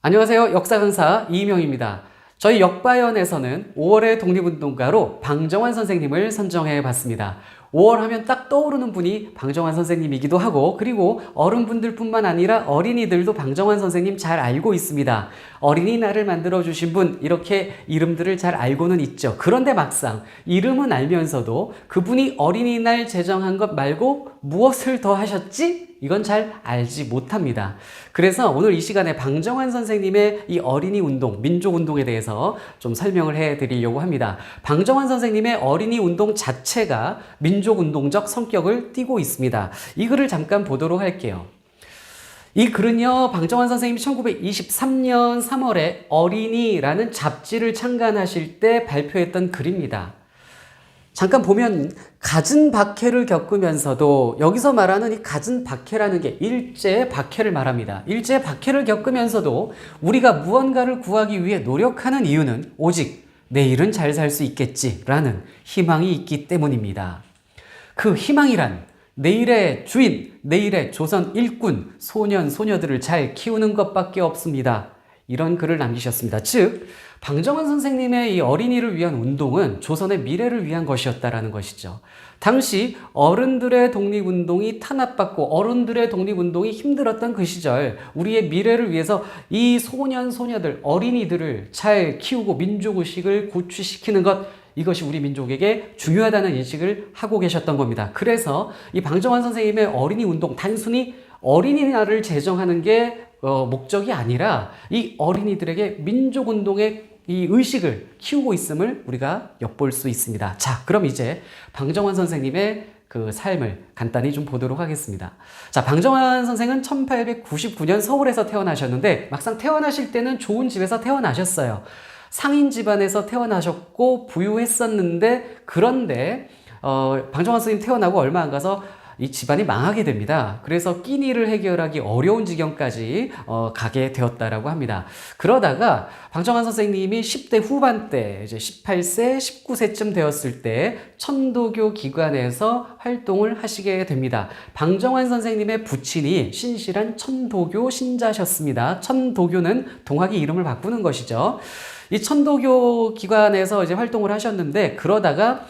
안녕하세요. 역사 강사 이명입니다. 저희 역바연에서는 5월의 독립운동가로 방정환 선생님을 선정해 봤습니다. 5월 하면 딱 떠오르는 분이 방정환 선생님이기도 하고, 그리고 어른분들뿐만 아니라 어린이들도 방정환 선생님 잘 알고 있습니다. 어린이날을 만들어 주신 분, 이렇게 이름들을 잘 알고는 있죠. 그런데 막상 이름은 알면서도 그분이 어린이날 제정한 것 말고 무엇을 더 하셨지? 이건 잘 알지 못합니다. 그래서 오늘 이 시간에 방정환 선생님의 이 어린이 운동, 민족 운동에 대해서 좀 설명을 해 드리려고 합니다. 방정환 선생님의 어린이 운동 자체가 민족 운동적 성격을 띠고 있습니다. 이 글을 잠깐 보도록 할게요. 이 글은요, 방정환 선생님이 1923년 3월에 어린이라는 잡지를 창간하실 때 발표했던 글입니다. 잠깐 보면 갖은 박해를 겪으면서도, 여기서 말하는 이 갖은 박해라는 게 일제의 박해를 말합니다. 일제의 박해를 겪으면서도 우리가 무언가를 구하기 위해 노력하는 이유는 오직 내일은 잘 살 수 있겠지라는 희망이 있기 때문입니다. 그 희망이란 내일의 주인, 내일의 조선 일꾼, 소년, 소녀들을 잘 키우는 것밖에 없습니다. 이런 글을 남기셨습니다. 즉, 방정환 선생님의 이 어린이를 위한 운동은 조선의 미래를 위한 것이었다라는 것이죠. 당시 어른들의 독립운동이 탄압받고 어른들의 독립운동이 힘들었던 그 시절, 우리의 미래를 위해서 이 소년, 소녀들, 어린이들을 잘 키우고 민족의식을 고취시키는 것, 이것이 우리 민족에게 중요하다는 인식을 하고 계셨던 겁니다. 그래서 이 방정환 선생님의 어린이 운동, 단순히 어린이날을 제정하는 게 목적이 아니라 이 어린이들에게 민족운동의 이 의식을 키우고 있음을 우리가 엿볼 수 있습니다. 자, 그럼 이제 방정환 선생님의 그 삶을 간단히 좀 보도록 하겠습니다. 자, 방정환 선생은 1899년 서울에서 태어나셨는데, 막상 태어나실 때는 좋은 집에서 태어나셨어요. 상인 집안에서 태어나셨고 부유했었는데, 그런데 방정환 선생님 태어나고 얼마 안 가서 이 집안이 망하게 됩니다. 그래서 끼니를 해결하기 어려운 지경까지 가게 되었다라고 합니다. 그러다가 방정환 선생님이 10대 후반 때, 이제 18세, 19세쯤 되었을 때 천도교 기관에서 활동을 하시게 됩니다. 방정환 선생님의 부친이 신실한 천도교 신자셨습니다. 천도교는 동학의 이름을 바꾸는 것이죠. 이 천도교 기관에서 이제 활동을 하셨는데, 그러다가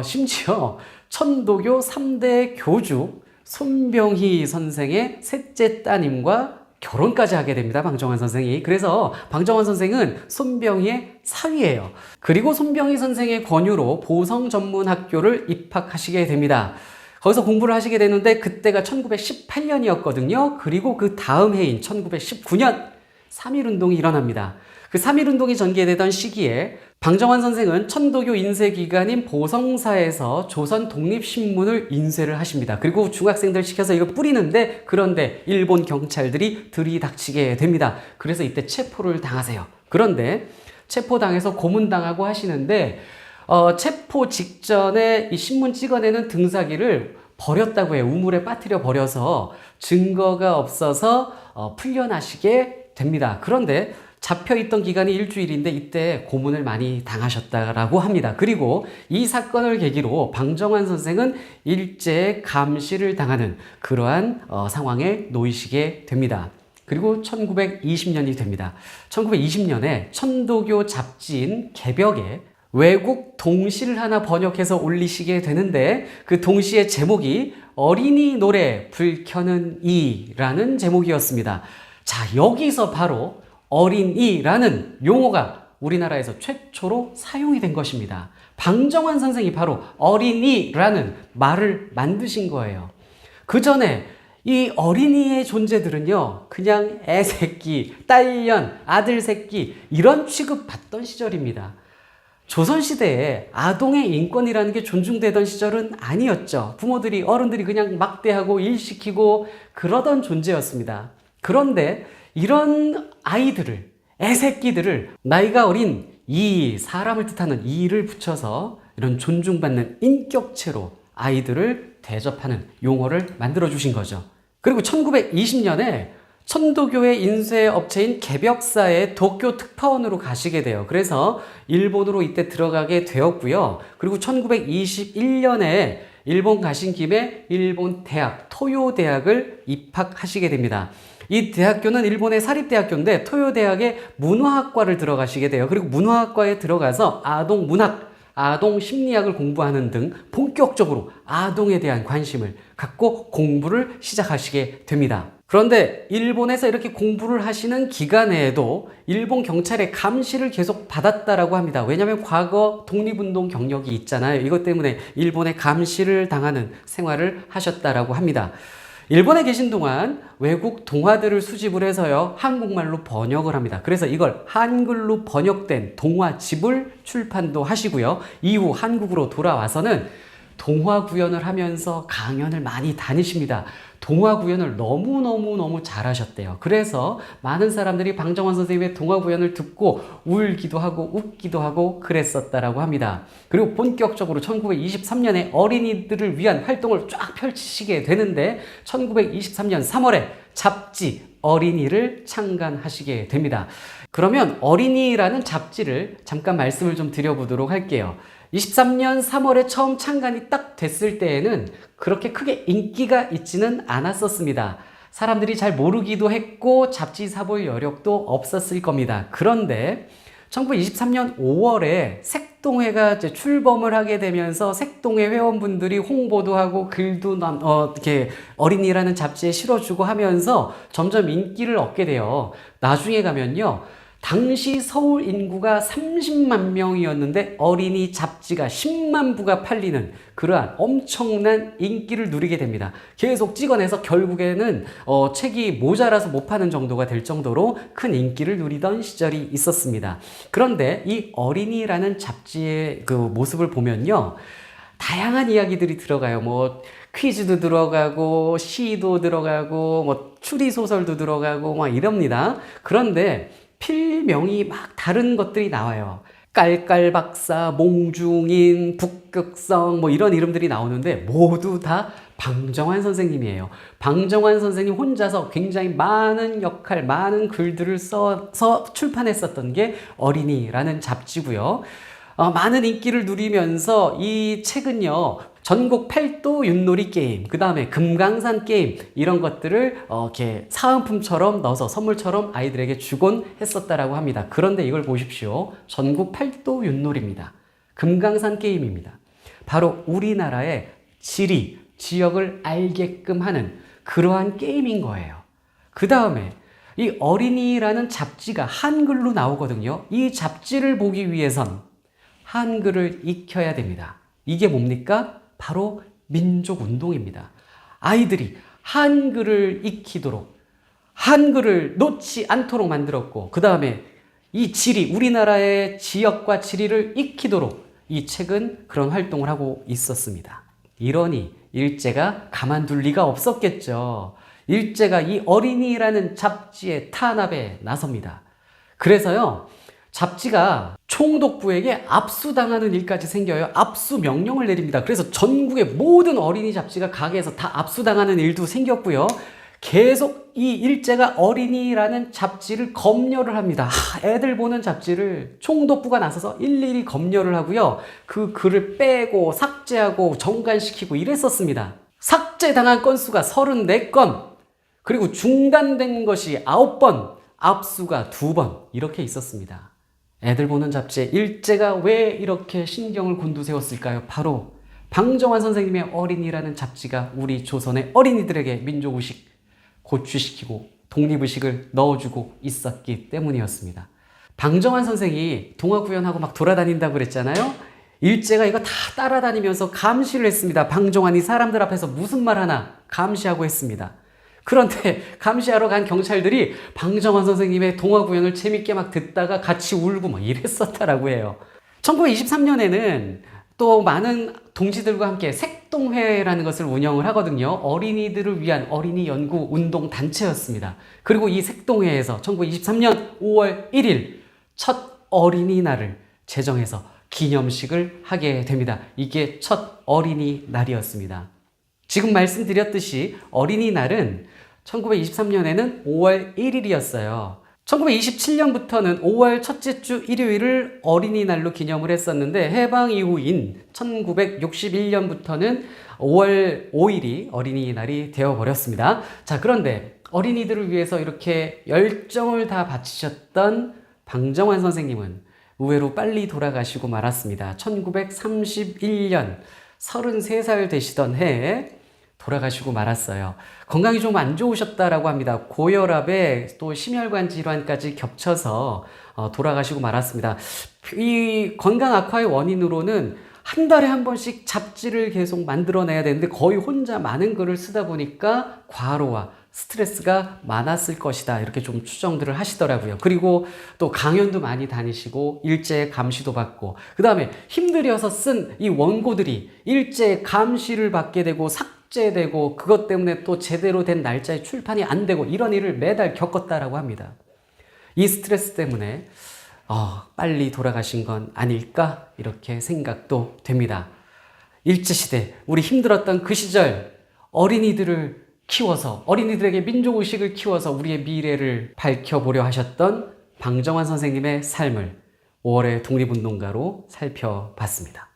심지어 천도교 3대 교주 손병희 선생의 셋째 따님과 결혼까지 하게 됩니다. 방정환 선생이. 그래서 방정환 선생은 손병희의 사위예요. 그리고 손병희 선생의 권유로 보성전문학교를 입학하시게 됩니다. 거기서 공부를 하시게 되는데, 그때가 1918년이었거든요. 그리고 그 다음 해인 1919년 3.1운동이 일어납니다. 그 3.1운동이 전개되던 시기에 방정환 선생은 천도교 인쇄기관인 보성사에서 조선 독립신문을 인쇄를 하십니다. 그리고 중학생들 시켜서 이거 뿌리는데, 그런데 일본 경찰들이 들이닥치게 됩니다. 그래서 이때 체포를 당하세요. 그런데 체포당해서 고문당하고 하시는데, 체포 직전에 이 신문 찍어내는 등사기를 버렸다고 해요. 우물에 빠뜨려 버려서 증거가 없어서 풀려나시게 됩니다. 그런데 잡혀있던 기간이 일주일인데 이때 고문을 많이 당하셨다라고 합니다. 그리고 이 사건을 계기로 방정환 선생은 일제의 감시를 당하는 그러한 상황에 놓이시게 됩니다. 그리고 1920년이 됩니다. 1920년에 천도교 잡지인 개벽에 외국 동시를 하나 번역해서 올리시게 되는데, 그 동시의 제목이 어린이 노래 불 켜는 이라는 제목이었습니다. 자, 여기서 바로 어린이라는 용어가 우리나라에서 최초로 사용이 된 것입니다. 방정환 선생이 바로 어린이라는 말을 만드신 거예요. 그 전에 이 어린이의 존재들은요, 그냥 애새끼, 딸년, 아들새끼, 이런 취급받던 시절입니다. 조선시대에 아동의 인권이라는 게 존중되던 시절은 아니었죠. 부모들이, 어른들이 그냥 막대하고 일시키고 그러던 존재였습니다. 그런데 이런 아이들을, 애새끼들을 나이가 어린 이, 사람을 뜻하는 이를 붙여서 이런 존중받는 인격체로 아이들을 대접하는 용어를 만들어 주신 거죠. 그리고 1920년에 천도교의 인쇄업체인 개벽사의 도쿄 특파원으로 가시게 돼요. 그래서 일본으로 이때 들어가게 되었고요. 그리고 1921년에 일본 가신 김에 일본 대학, 토요 대학을 입학하시게 됩니다. 이 대학교는 일본의 사립대학교인데 토요 대학의 문화학과를 들어가시게 돼요. 그리고 문화학과에 들어가서 아동 문학, 아동 심리학을 공부하는 등 본격적으로 아동에 대한 관심을 갖고 공부를 시작하시게 됩니다. 그런데 일본에서 이렇게 공부를 하시는 기간에도 일본 경찰의 감시를 계속 받았다라고 합니다. 왜냐하면 과거 독립운동 경력이 있잖아요. 이것 때문에 일본의 감시를 당하는 생활을 하셨다라고 합니다. 일본에 계신 동안 외국 동화들을 수집을 해서요, 한국말로 번역을 합니다. 그래서 이걸 한글로 번역된 동화집을 출판도 하시고요. 이후 한국으로 돌아와서는 동화 구연을 하면서 강연을 많이 다니십니다. 동화 구연을 너무너무 잘하셨대요. 그래서 많은 사람들이 방정환 선생님의 동화 구연을 듣고 울기도 하고 웃기도 하고 그랬었다라고 합니다. 그리고 본격적으로 1923년에 어린이들을 위한 활동을 쫙 펼치시게 되는데 1923년 3월에 잡지 어린이를 창간하시게 됩니다. 그러면 어린이라는 잡지를 잠깐 말씀을 좀 드려보도록 할게요. 23년 3월에 처음 창간이 딱 됐을 때에는 그렇게 크게 인기가 있지는 않았었습니다. 사람들이 잘 모르기도 했고 잡지 사볼 여력도 없었을 겁니다. 그런데 1923년 5월에 색동회가 이제 출범을 하게 되면서 색동회 회원분들이 홍보도 하고 글도 이렇게 어린이라는 잡지에 실어주고 하면서 점점 인기를 얻게 돼요. 나중에 가면요, 당시 서울 인구가 30만 명이었는데 어린이 잡지가 10만 부가 팔리는 그러한 엄청난 인기를 누리게 됩니다. 계속 찍어내서 결국에는 책이 모자라서 못 파는 정도가 될 정도로 큰 인기를 누리던 시절이 있었습니다. 그런데 이 어린이라는 잡지의 그 모습을 보면요, 다양한 이야기들이 들어가요. 뭐 퀴즈도 들어가고 시도 들어가고 뭐 추리소설도 들어가고 막 이럽니다. 그런데 필명이 막 다른 것들이 나와요. 깔깔박사, 몽중인, 북극성 뭐 이런 이름들이 나오는데 모두 다 방정환 선생님이에요. 방정환 선생님 혼자서 굉장히 많은 역할, 많은 글들을 써서 출판했었던 게 어린이라는 잡지고요. 많은 인기를 누리면서 이 책은요, 전국 8도 윷놀이 게임, 그 다음에 금강산 게임, 이런 것들을 이렇게 사은품처럼 넣어서 선물처럼 아이들에게 주곤 했었다라고 합니다. 그런데 이걸 보십시오. 전국 8도 윷놀이입니다. 금강산 게임입니다. 바로 우리나라의 지리, 지역을 알게끔 하는 그러한 게임인 거예요. 그 다음에 이 어린이라는 잡지가 한글로 나오거든요. 이 잡지를 보기 위해선 한글을 익혀야 됩니다. 이게 뭡니까? 바로 민족운동입니다. 아이들이 한글을 익히도록, 한글을 놓지 않도록 만들었고, 그 다음에 이 지리, 우리나라의 지역과 지리를 익히도록 이 책은 그런 활동을 하고 있었습니다. 이러니 일제가 가만둘 리가 없었겠죠. 일제가 이 어린이라는 잡지의 탄압에 나섭니다. 그래서요, 잡지가 총독부에게 압수당하는 일까지 생겨요. 압수 명령을 내립니다. 그래서 전국의 모든 어린이 잡지가 가게에서 다 압수당하는 일도 생겼고요. 계속 이 일제가 어린이라는 잡지를 검열을 합니다. 애들 보는 잡지를 총독부가 나서서 일일이 검열을 하고요. 그 글을 빼고 삭제하고 정간시키고 이랬었습니다. 삭제당한 건수가 34건, 그리고 중단된 것이 9번, 압수가 2번 이렇게 있었습니다. 애들 보는 잡지에 일제가 왜 이렇게 신경을 곤두세웠을까요? 바로 방정환 선생님의 어린이라는 잡지가 우리 조선의 어린이들에게 민족의식 고취시키고 독립의식을 넣어주고 있었기 때문이었습니다. 방정환 선생이 동화 구연하고 막 돌아다닌다고 그랬잖아요. 일제가 이거 다 따라다니면서 감시를 했습니다. 방정환이 사람들 앞에서 무슨 말 하나 감시하고 했습니다. 그런데 감시하러 간 경찰들이 방정환 선생님의 동화 구연을 재밌게 막 듣다가 같이 울고 막 이랬었다라고 해요. 1923년에는 또 많은 동지들과 함께 색동회라는 것을 운영을 하거든요. 어린이들을 위한 어린이 연구 운동 단체였습니다. 그리고 이 색동회에서 1923년 5월 1일 첫 어린이날을 제정해서 기념식을 하게 됩니다. 이게 첫 어린이날이었습니다. 지금 말씀드렸듯이 어린이날은 1923년에는 5월 1일이었어요. 1927년부터는 5월 첫째 주 일요일을 어린이날로 기념을 했었는데 해방 이후인 1961년부터는 5월 5일이 어린이날이 되어버렸습니다. 자, 그런데 어린이들을 위해서 이렇게 열정을 다 바치셨던 방정환 선생님은 의외로 빨리 돌아가시고 말았습니다. 1931년 33살 되시던 해에 돌아가시고 말았어요. 건강이 좀 안 좋으셨다라고 합니다. 고혈압에 또 심혈관 질환까지 겹쳐서 돌아가시고 말았습니다. 이 건강 악화의 원인으로는 한 달에 한 번씩 잡지를 계속 만들어내야 되는데 거의 혼자 많은 글을 쓰다 보니까 과로와 스트레스가 많았을 것이다. 이렇게 좀 추정들을 하시더라고요. 그리고 또 강연도 많이 다니시고 일제 감시도 받고 그 다음에 힘들여서 쓴 이 원고들이 일제 감시를 받게 되고 삭제되고 그것 때문에 또 제대로 된 날짜에 출판이 안 되고 이런 일을 매달 겪었다라고 합니다. 이 스트레스 때문에 빨리 돌아가신 건 아닐까 이렇게 생각도 됩니다. 일제시대 우리 힘들었던 그 시절 어린이들을 키워서 어린이들에게 민족의식을 키워서 우리의 미래를 밝혀보려 하셨던 방정환 선생님의 삶을 5월의 독립운동가로 살펴봤습니다.